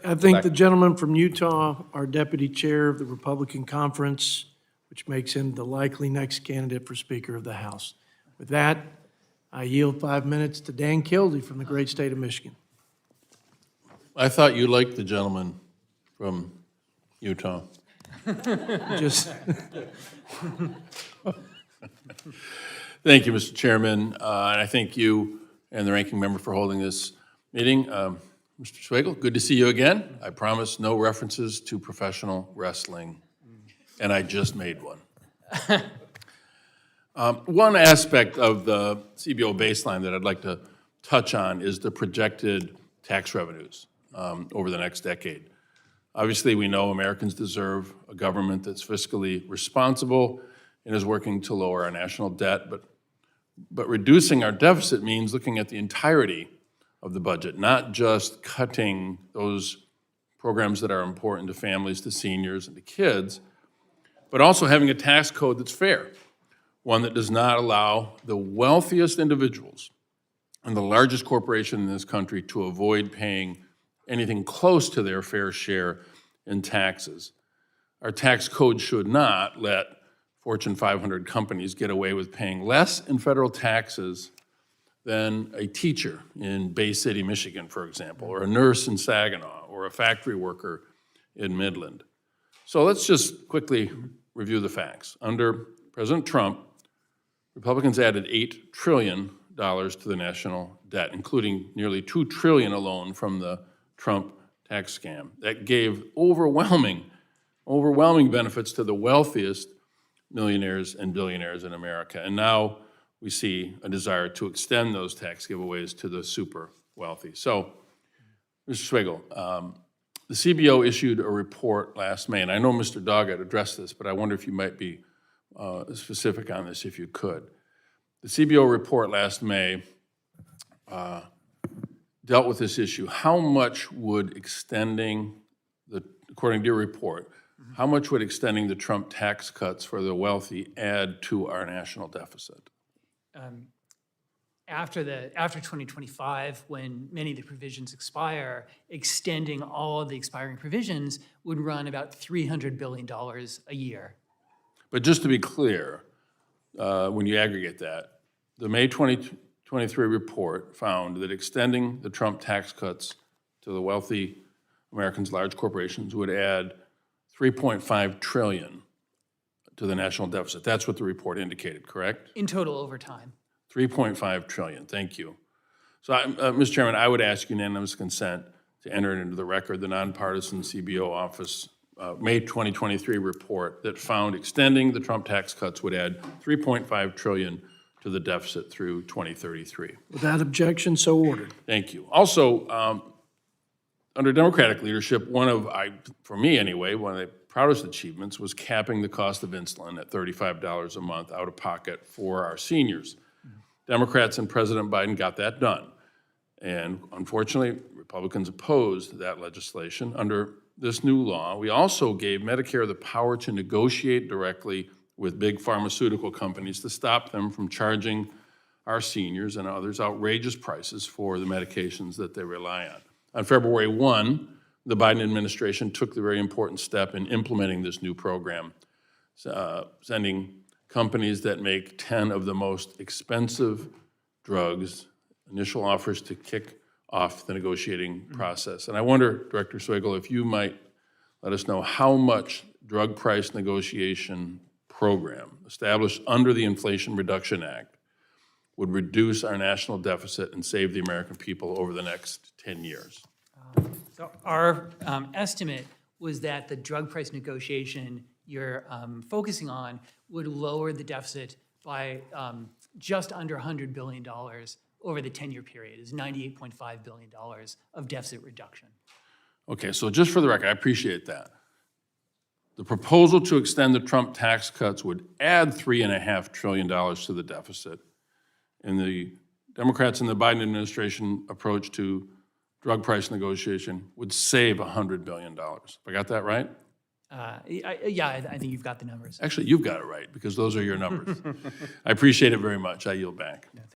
I think the gentleman from Utah, our deputy chair of the Republican Conference, which makes him the likely next candidate for Speaker of the House. With that, I yield 5 minutes to Dan Kildee from the great state of Michigan. I thought you liked the gentleman from Utah. Just Thank you, Mr. Chairman, and I thank you and the ranking member for holding this meeting. Mr. Swagel, good to see you again. I promise no references to professional wrestling, and I just made one. One aspect of the CBO baseline that I'd like to touch on is the projected tax revenues over the next decade. Obviously, we know Americans deserve a government that's fiscally responsible and is working to lower our national debt, but reducing our deficit means looking at the entirety of the budget, not just cutting those programs that are important to families, to seniors, and to kids, but also having a tax code that's fair, one that does not allow the wealthiest individuals and the largest corporation in this country to avoid paying anything close to their fair share in taxes. Our tax code should not let Fortune 500 companies get away with paying less in federal taxes than a teacher in Bay City, Michigan, for example, or a nurse in Saginaw, or a factory worker in Midland. So let's just quickly review the facts. Under President Trump, Republicans added $8 trillion to the national debt, including nearly $2 trillion alone from the Trump tax scam. That gave overwhelming benefits to the wealthiest millionaires and billionaires in America. And now we see a desire to extend those tax giveaways to the super wealthy. So, Mr. Swagel, the CBO issued a report last May, and I know Mr. Doggett addressed this, but I wonder if you might be specific on this if you could. The CBO report last May dealt with this issue. How much would according to your report, how much would extending the Trump tax cuts for the wealthy add to our national deficit? After 2025, when many of the provisions expire, extending all of the expiring provisions would run about $300 billion a year. But just to be clear, when you aggregate that, the May 2023 report found that extending the Trump tax cuts to the wealthy Americans, large corporations, would add $3.5 trillion to the national deficit. That's what the report indicated, correct? In total over time. 3.5 trillion, thank you. So, Mr. Chairman, I would ask unanimous consent to enter into the record the nonpartisan CBO office May 2023 report that found extending the Trump tax cuts would add 3.5 trillion to the deficit through 2033. without objection, so ordered. Thank you. Also, under Democratic leadership, for me anyway, one of the proudest achievements was capping the cost of insulin at $35 a month out of pocket for our seniors. Democrats and President Biden got that done. And unfortunately, Republicans opposed that legislation. Under this new law, we also gave Medicare the power to negotiate directly with big pharmaceutical companies to stop them from charging our seniors and others outrageous prices for the medications that they rely on. On February 1, the Biden administration took the very important step in implementing this new program, sending companies that make 10 of the most expensive drugs initial offers to kick off the negotiating process. And I wonder, Director Swagel, if you might let us know how much drug price negotiation program established under the Inflation Reduction Act would reduce our national deficit and save the American people over the next 10 years. So our estimate was that the drug price negotiation you're focusing on would lower the deficit by just under $100 billion over the 10-year period. Is $98.5 billion of deficit reduction. Okay, so just for the record, I appreciate that. The proposal to extend the Trump tax cuts would add $3.5 trillion to the deficit. And the Democrats and the Biden administration approach to drug price negotiation would save $100 billion. I got that right? Yeah, I think you've got the numbers. Actually, you've got it right because those are your numbers. I appreciate it very much. I yield back.